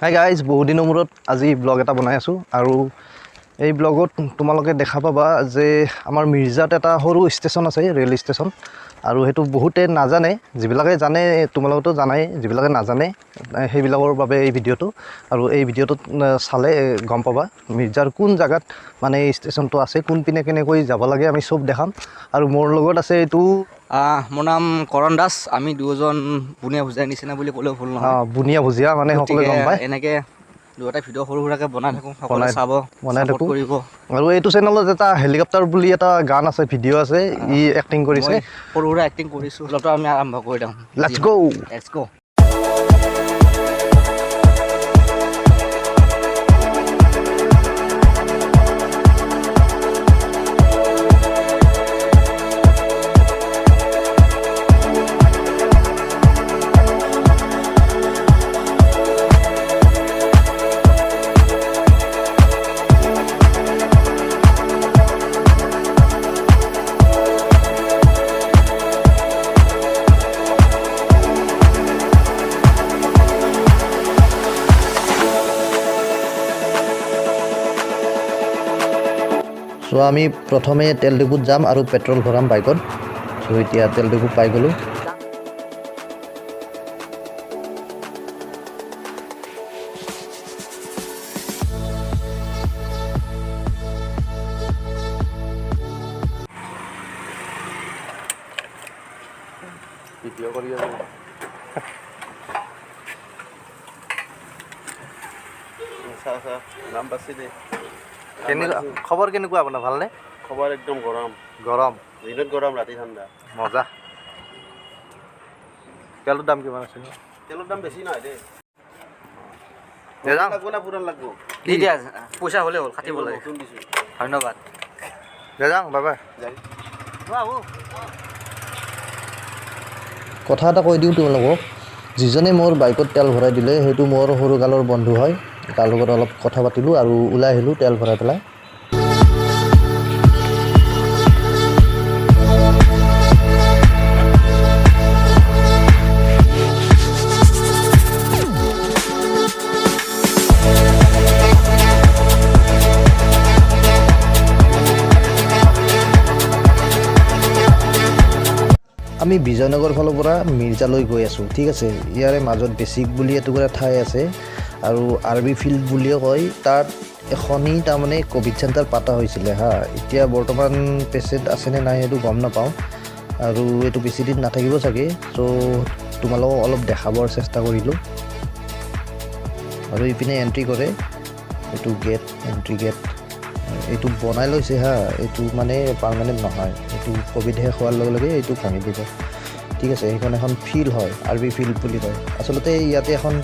Hi guys, বহুত দিনৰ মূৰত আজি ব্লগ এটা বনাই আছোঁ আৰু এই ব্লগত তোমালোকে দেখা পাবা যে আমাৰ মিৰ্জাত এটা সৰু ষ্টেচন আছে, ৰেল ষ্টেচন, আৰু সেইটো বহুতে নাজানে। যিবিলাকে জানে তোমালোকেতো জানাই, যিবিলাকে নাজানে সেইবিলাকৰ বাবে এই ভিডিঅ'টো। আৰু এই ভিডিঅ'টোত চালে গম পাবা মিৰ্জাৰ কোন জেগাত মানে এই ষ্টেচনটো আছে, কোনপিনে কেনেকৈ যাব লাগে আমি চব দেখাম। আৰু মোৰ লগত আছে এইটো মোৰ নাম কৰণ দাস। আমি দুজন বুনিয়া ভুজিয়াৰ নিচিনা বুলি ক'লেও ভুল নহয়। বুনিয়া ভুজিয়া মানে সকলোৱে গম পায়। এনেকৈ দুটা ভিডিঅ' সৰু সুৰাকৈ বনাই থাকোঁ, সকলোৱে চাব, বনাই ছাপোৰ্ট থাকোঁ। কৰিব। আৰু এইটো চেনেলত এটা হেলিকপ্টাৰ বুলি এটা গান আছে, ভিডিঅ' আছে, ই এক্টিং কৰিছে। মই সৰু সুৰা এক্টিং কৰিছোঁ। লতো আমি আৰম্ভ কৰি দিওঁ। Let's go. লেটছ গো। চ' আমি প্ৰথমে তেল ডিপুত যাম আৰু পেট্ৰল ভৰাম বাইকত। চ' এতিয়া তেল ডিপু পাই গ'লোঁ। ভিডিঅ' কৰি আছোঁ। নাম বাছি দে। কেনেকুৱা খবৰ? কেনেকুৱা আপোনাৰ, ভালনে? খবৰ একদম গৰম। গৰম, দিনত গৰম, ৰাতি ঠাণ্ডা। মজা। তেলৰ দাম কিমান আছে? তেলৰ দাম বেছি নহয় দেই। যাওঁ লাগব না পুৰাণ লাগব? দি দিয়া, পইচা হ'লে হ'ল, কাটিব লাগে। নতুন দিছোঁ। ধন্যবাদ। যাওঁ, বাই বাই। যাই। কথা এটা কৈ দিওঁ তোমালোকক, যিজনে মোৰ বাইকত তেল ভৰাই দিলে সেইটো মোৰ সৰুকালৰ বন্ধু হয়। তাৰ লগত অলপ কথা পাতিলোঁ আৰু ওলাই আহিলোঁ তেল ভৰাই পেলাই। আমি বিজয়নগৰ ফালৰ পৰা মিৰ্জালৈ গৈ আছোঁ, ঠিক আছে। ইয়াৰে মাজত বেচিক বুলি এটুকুৰা ঠাই আছে আৰু আৰ্মি ফিল্ড বুলিও কয়। তাত এখনি তাৰমানে ক'ভিড চেণ্টাৰ পাতা হৈছিলে হা। এতিয়া বৰ্তমান পেচেণ্ট আছেনে নাই সেইটো গম নাপাওঁ, আৰু এইটো বেছিদিন নাথাকিব চাগে। চ' তোমালোকক অলপ দেখাবৰ চেষ্টা কৰিলোঁ। আৰু ইপিনে এণ্ট্ৰি কৰে, এইটো গেট, এণ্ট্ৰি গেট। এইটো বনাই লৈছে হা, এইটো মানে পাৰ্মানেণ্ট নহয়। এইটো ক'ভিড শেষ হোৱাৰ লগে লগে এইটো ভাঙি দিব, ঠিক আছে। সেইখন এখন ফিল্ড হয়, আৰ্মি ফিল্ড বুলি কয়। আচলতে ইয়াতে এখন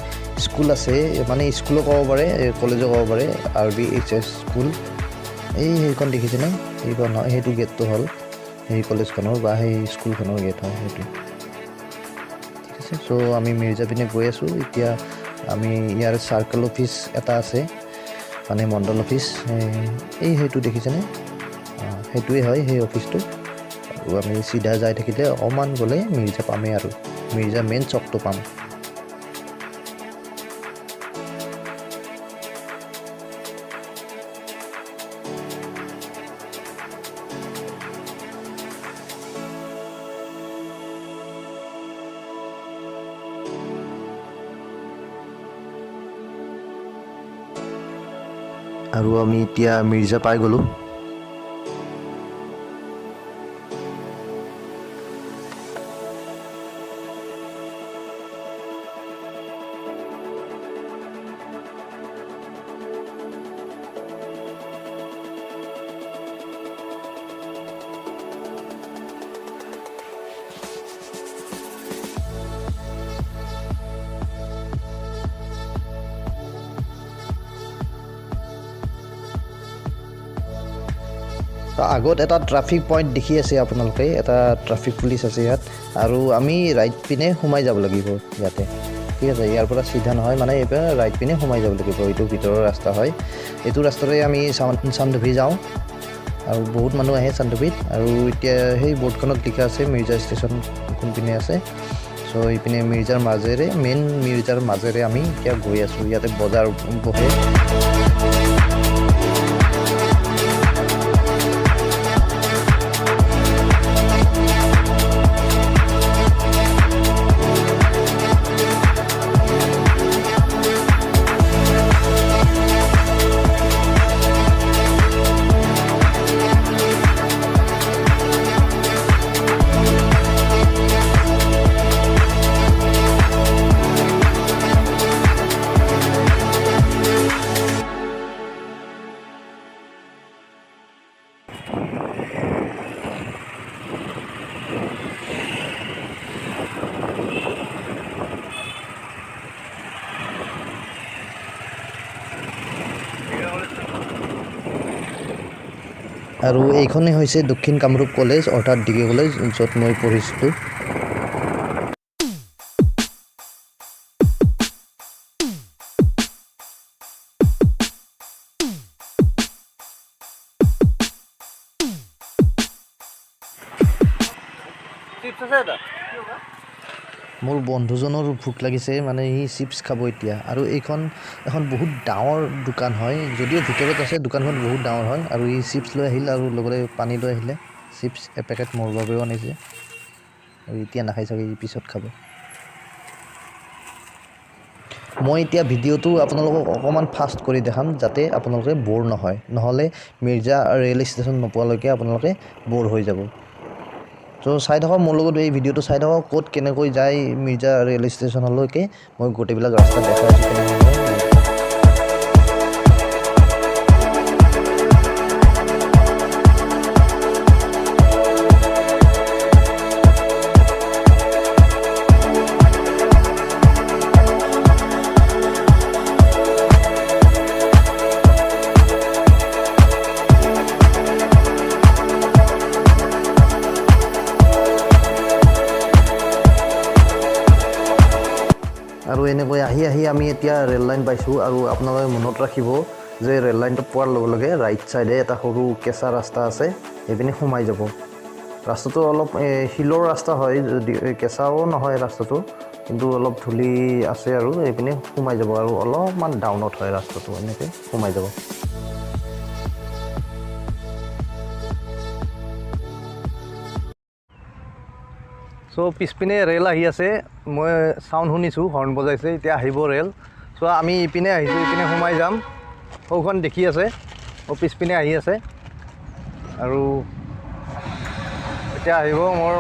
স্কুল আছে, মানে স্কুলো ক'ব পাৰে, কলেজো ক'ব পাৰে, RBHS স্কুল। সেইখন দেখিছেনে? সেইখন হয়, সেইটো গেটটো হ'ল সেই কলেজখনৰ বা সেই স্কুলখনৰ গেট হয় সেইটো, ঠিক আছে। চ' আমি মিৰ্জা পিনে গৈ আছোঁ এতিয়া। আমি ইয়াৰ চাৰ্কেল অফিচ এটা আছে, মানে মণ্ডল অফিচ, সেইটো দেখিছেনে? সেইটোৱে হয় সেই অফিচটো। আৰু আমি চিধা যাই থাকিলে অকণমান গ'লে মিৰ্জা পামেই, আৰু মিৰ্জা মেইন চকটো পাম। আৰু আমি এতিয়া মিৰ্জা পাই গ'লোঁ। আগত এটা ট্ৰাফিক পইণ্ট দেখি আছে আপোনালোকে, এটা ট্ৰাফিক পুলিচ আছে ইয়াত। আৰু আমি ৰাইট পিনে সোমাই যাব লাগিব ইয়াতে, ঠিক আছে। ইয়াৰ পৰা চিধা নহয়, মানে এইবাৰ ৰাইট পিনে সোমাই যাব লাগিব। এইটো ভিতৰৰ ৰাস্তা হয়। এইটো ৰাস্তাৰে আমি চান্দুভি যাওঁ, আৰু বহুত মানুহ আহে চান্দুভিত। আৰু এতিয়া সেই বৰ্ডখনত লিখা আছে মিৰ্জা ষ্টেচন কোনপিনে আছে। চ' চ' ইপিনে মিৰ্জাৰ মাজেৰে মেইন মিৰ্জাৰ মাজেৰে আমি এতিয়া গৈ আছোঁ ইয়াতে বজাৰ বহে আৰু এইখনেই হৈছে দক্ষিণ কামৰূপ কলেজ অৰ্থাৎ ডিগ্ৰী কলেজ য'ত মই পঢ়িছিলোঁ মোৰ বন্ধুজনৰ ভোক লাগিছে মানে সি চিপছ খাব এতিয়া আৰু এখন বহুত ডাঙৰ দোকান হয় যদিও ভিতৰত আছে দোকানখন বহুত ডাঙৰ হয় আৰু ই চিপছ লৈ আহিল আৰু লগতে পানী লৈ আহিলে চিপছ এপেকেট মোৰ বাবেও আনিছে আৰু এতিয়া নাখাই চাগে ই পিছত খাব মই এতিয়া ভিডিঅ'টো আপোনালোকক অকণমান ফাষ্ট কৰি দেখাম যাতে আপোনালোকে ব'ৰ নহয় নহ'লে মিৰ্জা ৰেল ষ্টেচন নোপোৱালৈকে আপোনালোকে ব'ৰ হৈ যাব চ' চাই থাকক মোৰ লগত এই ভিডিঅ'টো চাই থাকক ক'ত কেনেকৈ যায় মিৰ্জা ৰেল ষ্টেচনলৈকে মই গোটেইবিলাক ৰাস্তা দেখাই আছোঁ কেনেকৈ আৰু এনেকৈ আহি আমি এতিয়া ৰেল লাইন পাইছোঁ আৰু আপোনালোকে মনত ৰাখিব যে ৰেল লাইনটো পোৱাৰ লগে লগে ৰাইট চাইডে এটা সৰু কেঁচা ৰাস্তা আছে এইপিনে সোমাই যাব ৰাস্তাটো অলপ শিলৰ ৰাস্তা হয় যদি কেঁচাও নহয় ৰাস্তাটো কিন্তু অলপ ধূলি আছে আৰু এইপিনে সোমাই যাব আৰু অলপমান ডাউনত হয় ৰাস্তাটো এনেকৈ সোমাই যাব চ' পিছপিনে ৰেল আহি আছে মই চাউণ্ড শুনিছোঁ হৰ্ণ বজাইছে এতিয়া আহিব ৰেল চ' আমি ইপিনে আহিছোঁ ইপিনে সোমাই যাম সৌখন দেখি আছে পিছপিনে আহি আছে আৰু এতিয়া আহিব মোৰ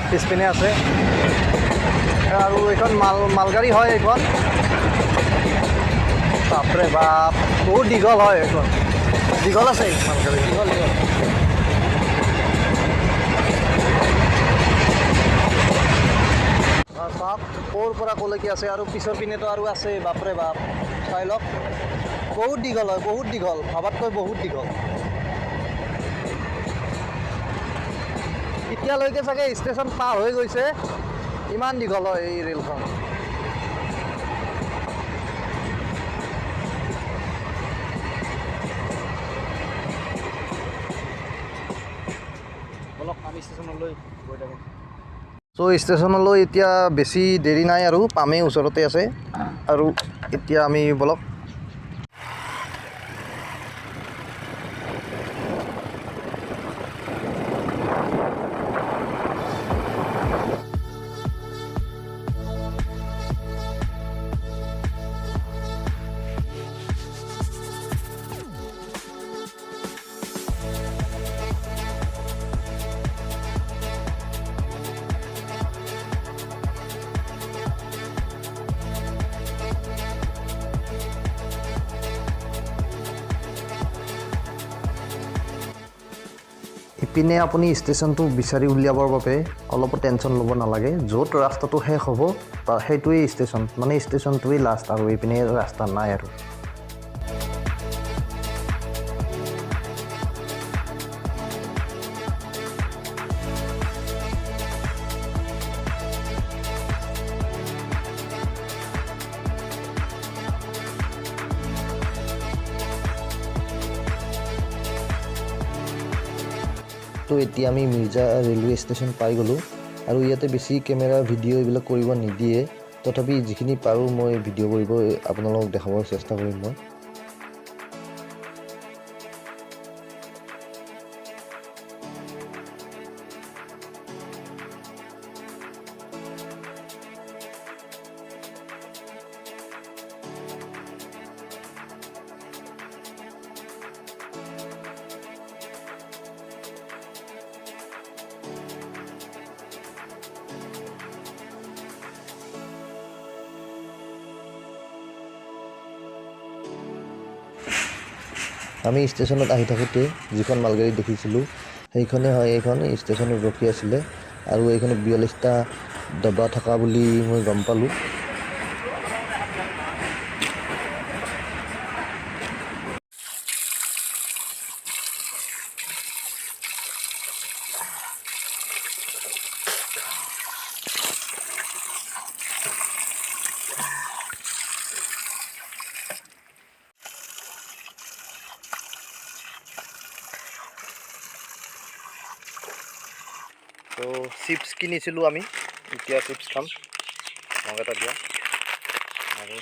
পিছপিনে আছে আৰু এইখন মালগাড়ী হয় এইখন বাপৰে বাপ বহুত দীঘল হয় এইখন দীঘল আছে মালগাড়ী দীঘল চাওক ক'ৰ পৰা ক'লৈকে আছে আৰু পিছৰ পিনেতো আৰু আছে বাপৰে বাপ চাই লওক বহুত দীঘল হয় বহুত দীঘল ভাবাতকৈ বহুত দীঘল এতিয়ালৈকে চাগে ষ্টেচন পাৰ হৈ গৈছে ইমান দীঘল হয় এই ৰেলখন বলক আমি ষ্টেচনলৈ গৈ থাকোঁ চ' ষ্টেচনলৈ এতিয়া বেছি দেৰি নাই আৰু পামেই ওচৰতে আছে আৰু এতিয়া আমি বলক ইপিনে আপুনি ষ্টেচনটো বিচাৰি উলিয়াবৰ বাবে অলপো টেনশ্যন ল'ব নালাগে য'ত ৰাস্তাটো শেষ হ'ব সেইটোৱেই ষ্টেচন মানে ষ্টেচনটোৱেই লাষ্ট আৰু ইপিনে ৰাস্তা নাই আৰু তো এতিয়া আমি মিৰ্জা ৰেলৱে ষ্টেচন পাই গ'লোঁ আৰু ইয়াতে বেছি কেমেৰা ভিডিঅ' এইবিলাক কৰিব নিদিয়ে তথাপি যিখিনি পাৰোঁ মই ভিডিঅ' কৰিব আপোনালোকক দেখাব চেষ্টা কৰিম মই আমি ষ্টেচনত আহি থাকোঁতে যিখন মালগাড়ী দেখিছিলোঁ সেইখনে হয় এইখন ষ্টেচনত ৰখি আছিলে আৰু এইখনত 42টা ডবা থকা বুলি মই গম পালোঁ তো চিপছ কিনিছিলোঁ আমি এতিয়া চিপছ খাম মোক এটা দিয়া আৰু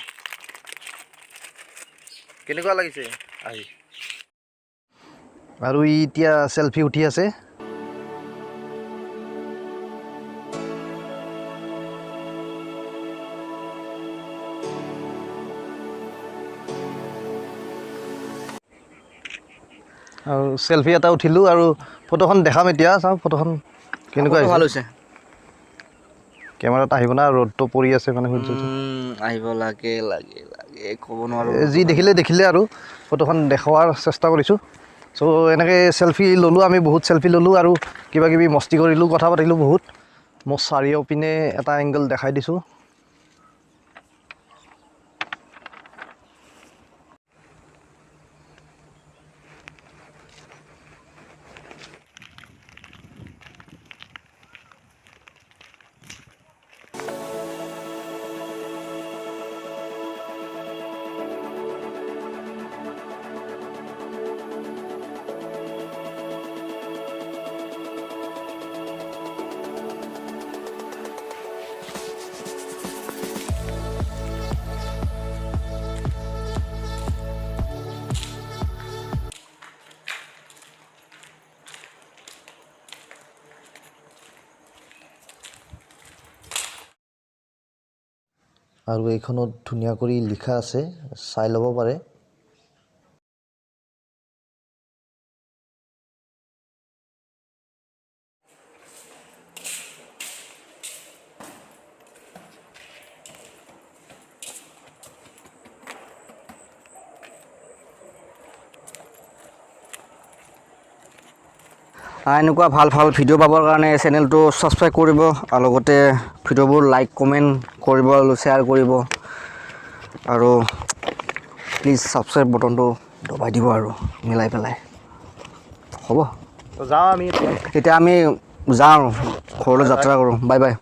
কেনেকুৱা লাগিছে আহি আৰু ই এতিয়া চেলফি উঠি আছে আৰু চেলফি এটা উঠিলোঁ আৰু ফটোখন দেখাম এতিয়া চাওঁ ফটোখন কেনেকুৱা ভাল হৈছে কেমেৰাত আহিব না ৰ'দটো পৰি আছে মানে আহিব লাগে ক'ব নোৱাৰোঁ যি দেখিলে আৰু ফটোখন দেখুৱাৰ চেষ্টা কৰিছোঁ চ' এনেকৈ চেলফি ল'লোঁ আমি বহুত চেলফি ল'লোঁ আৰু কিবা কিবি মস্তি কৰিলোঁ কথা পাতিলোঁ বহুত মই চাৰিওপিনে এটা এংগল দেখাই দিছোঁ আৰু এইখনত ধুনীয়া কৰি লিখা আছে চাই ল'ব পাৰে এনেকুৱা ভাল ভাল ভিডিঅ' পাবৰ কাৰণে চেনেলটো ছাবস্ক্ৰাইব কৰিব আৰু লগতে ভিডিঅ'বোৰ লাইক কমেণ্ট কৰিব আৰু শ্বেয়াৰ কৰিব আৰু প্লিজ ছাবস্ক্ৰাইব বটনটো দবাই দিব আৰু মিলাই পেলাই হ'ব যাওঁ আমি এতিয়া আমি যাওঁ ঘৰলৈ যাত্ৰা কৰোঁ বাই বাই